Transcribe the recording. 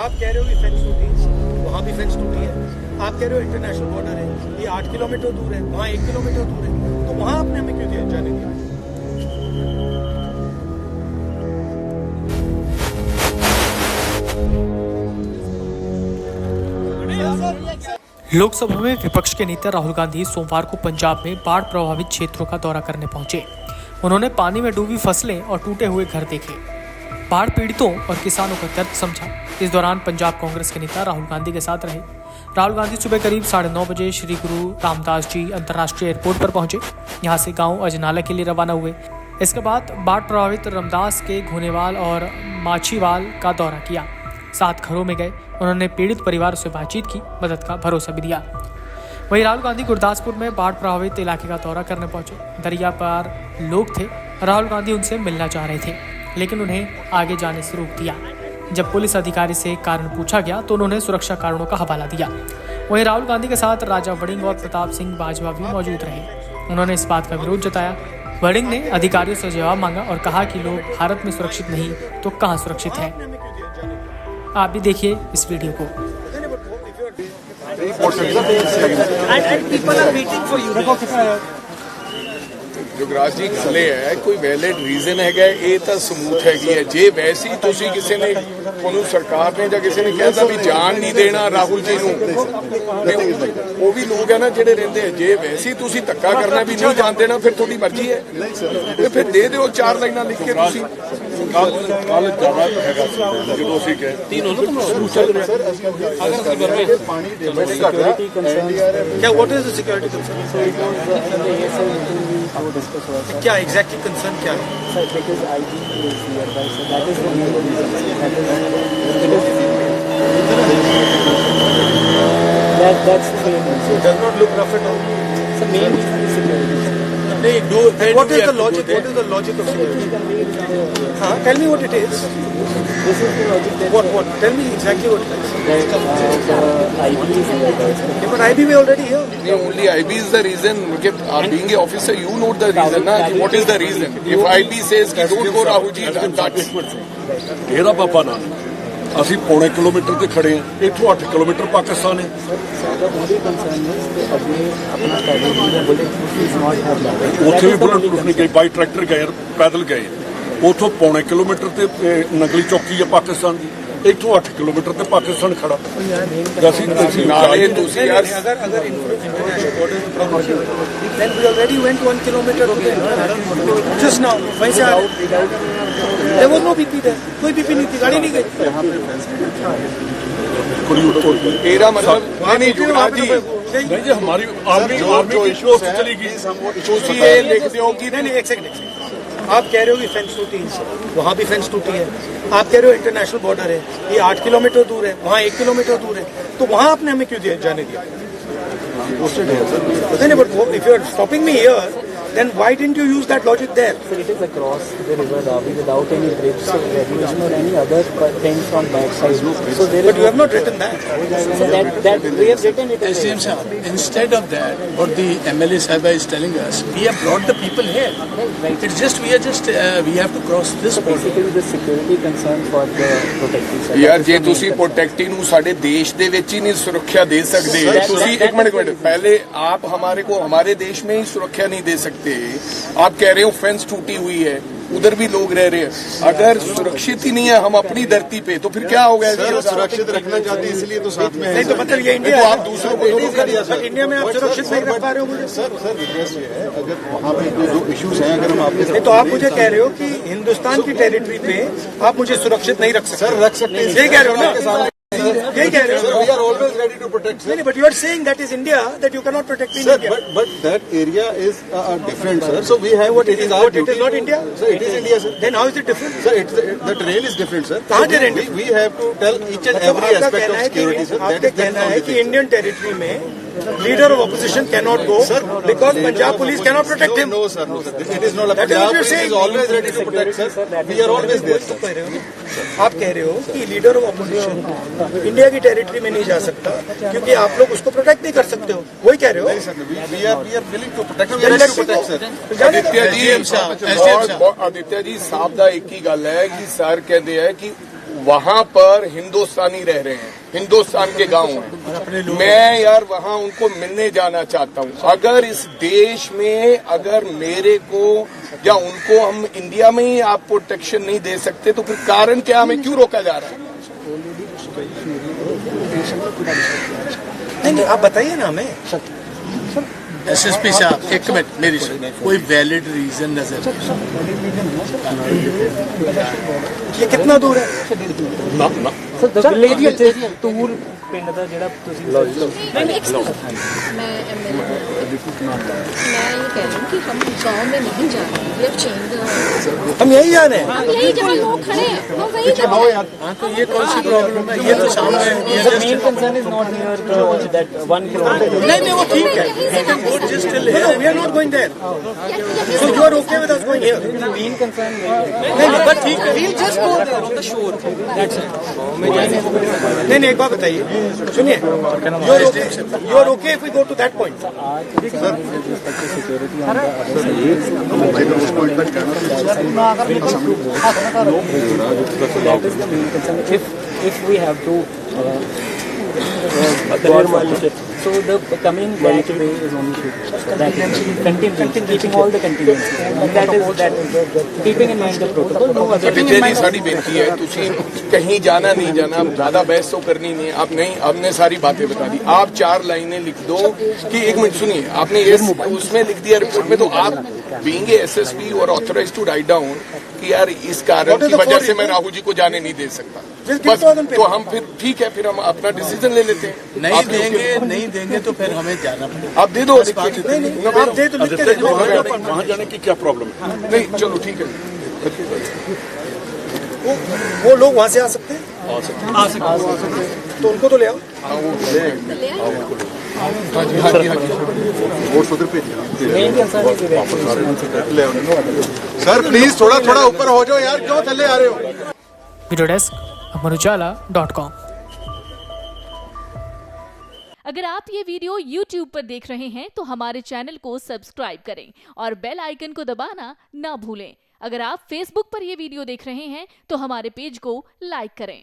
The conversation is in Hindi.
आप कह रहे हो कि फेंस टूटी, वहाँ भी फेंस टूटी है। आप कह रहे हो इंटरनेशनल बॉर्डर है, ये 8 किलोमीटर दूर है, वहाँ 1 किलोमीटर दूर है, तो वहाँ आपने हमें क्यों दिया जाने दिया? लोकसभा में विपक्ष के नेता राहुल गांधी सोमवार को पंजाब में बाढ़ प्रभावित क्षेत्रों का दौरा करने पहुंचे। उन्होंने पानी में डूबी फसलें और टूटे हुए घर देखे, बाढ़ पीड़ितों और किसानों का दर्द समझा। इस दौरान पंजाब कांग्रेस के नेता राहुल गांधी के साथ रहे। राहुल गांधी सुबह करीब 9:30 बजे श्री गुरु रामदास जी अंतर्राष्ट्रीय एयरपोर्ट पर पहुंचे। यहां से गांव अजनाला के लिए रवाना हुए। इसके बाद बाढ़ प्रभावित रामदास के घोनेवाल और माछीवाल का दौरा किया। 7 घरों में गए। उन्होंने पीड़ित परिवार से बातचीत की, मदद का भरोसा भी दिया। वहीं राहुल गांधी गुरदासपुर में बाढ़ प्रभावित इलाके का दौरा करने पहुंचे। दरिया पार लोग थे। राहुल गांधी उनसे मिलना चाह रहे थे, लेकिन उन्हें आगे जाने से रोक दिया। जब पुलिस अधिकारी से कारण पूछा गया तो उन्होंने सुरक्षा कारणों का हवाला दिया। वहीं राहुल गांधी के साथ राजा वड़िंग और प्रताप सिंह बाजवा भी मौजूद रहे। उन्होंने इस बात का विरोध जताया। वड़िंग ने अधिकारियों से जवाब मांगा और कहा कि लोग भारत में सुरक्षित नहीं तो कहाँ सुरक्षित है। आप भी देखिए इस वीडियो को। ਜੁਗਰਾਜ ਜੀ ਗੱਲ ਇਹ ਹੈ ਕੋਈ ਵੈਲਿਡ ਰੀਜ਼ਨ ਹੈਗਾ, ਇਹ ਤਾਂ ਸਬੂਤ ਹੈਗੀ ਹੈ। ਜੇ ਵੈਸੇ ਹੀ ਤੁਸੀਂ ਕਿਸੇ ਨੇ ਉਹਨੂੰ ਸਰਕਾਰ ਨੇ ਜਾਂ ਕਿਸੇ ਨੇ ਕਹਿਤਾ ਵੀ ਜਾਣ ਨਹੀਂ ਦੇਣਾ ਰਾਹੁਲ ਜੀ ਨੂੰ, ਉਹ ਵੀ ਲੋਕ ਹੈ ਨਾ ਜਿਹੜੇ ਰਹਿੰਦੇ ਆ। ਜੇ ਵੈਸੇ ਹੀ ਤੁਸੀਂ ਧੱਕਾ ਕਰਨਾ ਵੀ ਨਹੀਂ ਜਾਣ ਦੇਣਾ, ਫਿਰ ਤੁਹਾਡੀ ਮਰਜ਼ੀ ਹੈ, ਤੇ ਫਿਰ ਦੇ ਦਿਓ 4 ਲਾਈਨਾਂ ਲਿਖ ਕੇ। ਤੁਸੀਂ ਕੱਲ ਜ਼ਿਆਦਾ ਹੈਗਾ ਜਦੋਂ ਅਸੀਂ ਕਹੇ क्या what is the security concern? क्या एग्जैक्टली कंसर्न क्या है? That's the main reason. It does not look rough at all. It's the main reason is security. What is the logic? What is the logic of security? Tell me what it is. This is the logic that What? Tell me exactly what it is. the IB is here. Yeah, but IB we already here. only IB is the reason. Being an officer, you know the reason. Na? What is the reason? If IB says ki don't go Rahul ji, that's ਇਹਦਾ ਬਾਬਾ ਨਾ ਅਸੀਂ ਪੌਣੇ ਕਿਲੋਮੀਟਰ ਤੇ ਖੜੇ ਹਾਂ, ਇੱਥੋਂ 8 ਕਿਲੋਮੀਟਰ ਪਾਕਿਸਤਾਨ ਹੈ। So the only concern is that अभी अपना strategy में bullet proof is not have that. ਉੱਥੇ ਵੀ ਬੁਲਟ ਪ੍ਰੂਫ ਨਹੀਂ ਗਏ, ਬਾਈ ਟਰੈਕਟਰ ਗਏ, ਪੈਦਲ ਗਏ। ਉੱਥੋਂ ਪੌਣੇ ਕਿਲੋਮੀਟਰ ਤੇ ਨਕਲੀ ਚੌਕੀ ਹੈ ਪਾਕਿਸਤਾਨ ਦੀ, ਇੱਥੋਂ 8 ਕਿਲੋਮੀਟਰ ਤੇ ਪਾਕਿਸਤਾਨ ਖੜਾ। ਅਸੀਂ ਨਾਲੇ ਤੁਸੀਂ ਯਾਰ अगर international border में problem है, then we already went 1 kilometer just now. वहीं से there was no BP there. कोई BP नहीं थी, गाड़ी नहीं गई। ਇਹਦਾ ਮਤਲਬ ਨਹੀਂ ਜੁਗਰਾਜ ਜੀ, नहीं जी हमारी आर्मी जो इश्यूज चली गई। ਤੁਸੀਂ ਇਹ ਲਿਖ ਦਿਓ ਕਿ नहीं एक सेकंड। आप कह रहे हो कि फेंस टूटी, वहाँ भी फेंस टूटी है। आप कह रहे हो इंटरनेशनल बॉर्डर है, ये 8 किलोमीटर दूर है, वहाँ 1 किलोमीटर दूर है, तो वहाँ आपने हमें क्यों दिया जाने दिया? नहीं, but if you are stopping me here, then why didn't you use that logic there? So it is across the river Ravi without any bridge, so regulation or any other things on that side. So there But you have not written that. So that we have written it. SDM sir, instead of that, what the MLA Sahiba is telling us, we have brought the people here. Right. It's just we have to cross this border. Basically the security concern for the protecting side. ਯਾਰ ਜੇ ਤੁਸੀਂ ਪ੍ਰੋਟੈਕਟੀ ਨੂੰ ਸਾਡੇ ਦੇਸ਼ ਦੇ ਵਿੱਚ ਹੀ ਨਹੀਂ ਸੁਰੱਖਿਆ ਦੇ ਸਕਦੇ, ਤੁਸੀਂ ਇੱਕ ਮਿੰਟ पहले आप हमारे को हमारे देश में ही सुरक्षा नहीं दे सकते। आप कह रहे हो फेंस टूटी हुई है, उधर भी लोग रह रहे हैं। अगर सुरक्षित ही नहीं है हम अपनी धरती पे, तो फिर क्या होगा? सुरक्षित रखना चाहते हैं इसलिए तो साथ में है। नहीं तो मतलब ये इंडिया तो है। आप दूसरों को इंडिया में आप सुरक्षित नहीं रख पा रहे हो मुझे। सर रिक्वेस्ट ये है, अगर वहाँ पे जो इश्यूज हैं अगर हम आपके नहीं तो आप मुझे कह रहे हो कि हिंदुस्तान की टेरिटरी पे आप मुझे सुरक्षित नहीं रख सकते। सर रख सकते हैं, यही कह रहे हो ना? यही कह रहे हो? we are always ready to protect, sir. नहीं, but you are saying that is India, that you cannot protect in Sir, India. but that area is different, sir. So we have What it is, our what it is not India? Sir, it is India, sir. Then how is it different? Sir, the terrain is different, sir. कहाँ So terrain we have to tell each and every आपका aspect कहना of है security, कि sir. आपका कहना है कि इंडियन टेरिटरी में leader of opposition cannot go because Punjab police cannot protect him. No, sir. No, sir. It is not. That is what Punjab you're police saying. is always ready to protect, sir. We are always there, sir. आप कह रहे हो कि लीडर ऑफ ऑपोजिशन इंडिया की टेरिटरी में नहीं जा सकता क्योंकि आप लोग उसको प्रोटेक्ट नहीं कर सकते हो, वही कह रहे हो? We are willing to protect. We are ready to protect, sir. Aditya ji साहब ਦਾ ਇੱਕ ਹੀ ਗੱਲ ਹੈ ਕਿ ਸਰ ਕਹਿੰਦੇ ਆ ਕਿ वहां पर हिंदुस्तानी रह रहे हैं, हिंदुस्तान के गांव हैं। मैं यार वहां उनको मिलने जाना चाहता हूं। अगर इस देश में अगर मेरे को या उनको हम इंडिया में ही आप प्रोटेक्शन नहीं दे सकते तो फिर कारण क्या, हमें क्यों रोका जा रहा है? नहीं आप बताइए ना हमें। एसएसपी साहब एक मिनट, मेरी सुनिए, कोई वैलिड रीजन नजर ये कितना दूर है? सर विलेज ਵਿੱਚ ਟੂਰ ਪਿੰਡ ਦਾ ਜਿਹੜਾ ਤੁਸੀਂ मैं एमएलए मैं ये कह रही हूँ कि हम गांव में नहीं जा रहे हैं। We have changed the- हम यही जा रहे हैं। हम यही जहाँ लोग खड़े हैं हम वही जा रहे हैं। हाँ तो ये कौन सी प्रॉब्लम है? ये तो सामने ये the main concern is not near that 1 kilometer. नहीं वो ठीक है, just still No, we are not going there. So you are okay with us going here? The main concern but ठीक है। We'll just go there on the shore. That's it. नहीं एक बात बताइए, सुनिए, you are okay if we go to that point? that is the main concern. If we have to so the coming back way is only that keeping all the contingencies. That is keeping in mind the protocol. No other Vijay ji sari बेनती है, तुझे कहीं जाना नहीं जाना, अब ज्यादा बहस तो करनी नहीं है। आप नहीं, हमने सारी बातें बता दी। आप 4 लाइनें लिख दो कि एक मिनट सुनिए, आपने ये उसमें लिख दिया रिपोर्ट में, तो आप बीइंग एसएसपी और ऑथराइज टू राइट डाउन कि यार इस कारण की वजह से मैं राहुल जी को जाने नहीं दे सकता, बस तो हम फिर ठीक है, फिर हम अपना डिसीजन ले लेते हैं। नहीं देंगे तो फिर हमें जाना पड़ेगा। आप दे दो, आप दे तो लिख के दे दो। वहाँ जाने की क्या प्रॉब्लम है? नहीं चलो ठीक है। वो लोग वहाँ से आ सकते हैं? आ सकते हैं। तो उनको तो ले आओ। वोट्स उधर पे main concern is evacuation. Sir please थोड़ा थोड़ा ऊपर हो जाओ यार, क्यों थल्ले आ रहे हो? Video desk amarujala.com। अगर आप ये वीडियो YouTube पर देख रहे हैं तो हमारे चैनल को सब्सक्राइब करें और बेल आइकन को दबाना ना भूलें। अगर आप Facebook पर ये वीडियो देख रहे हैं तो हमारे पेज को लाइक करें।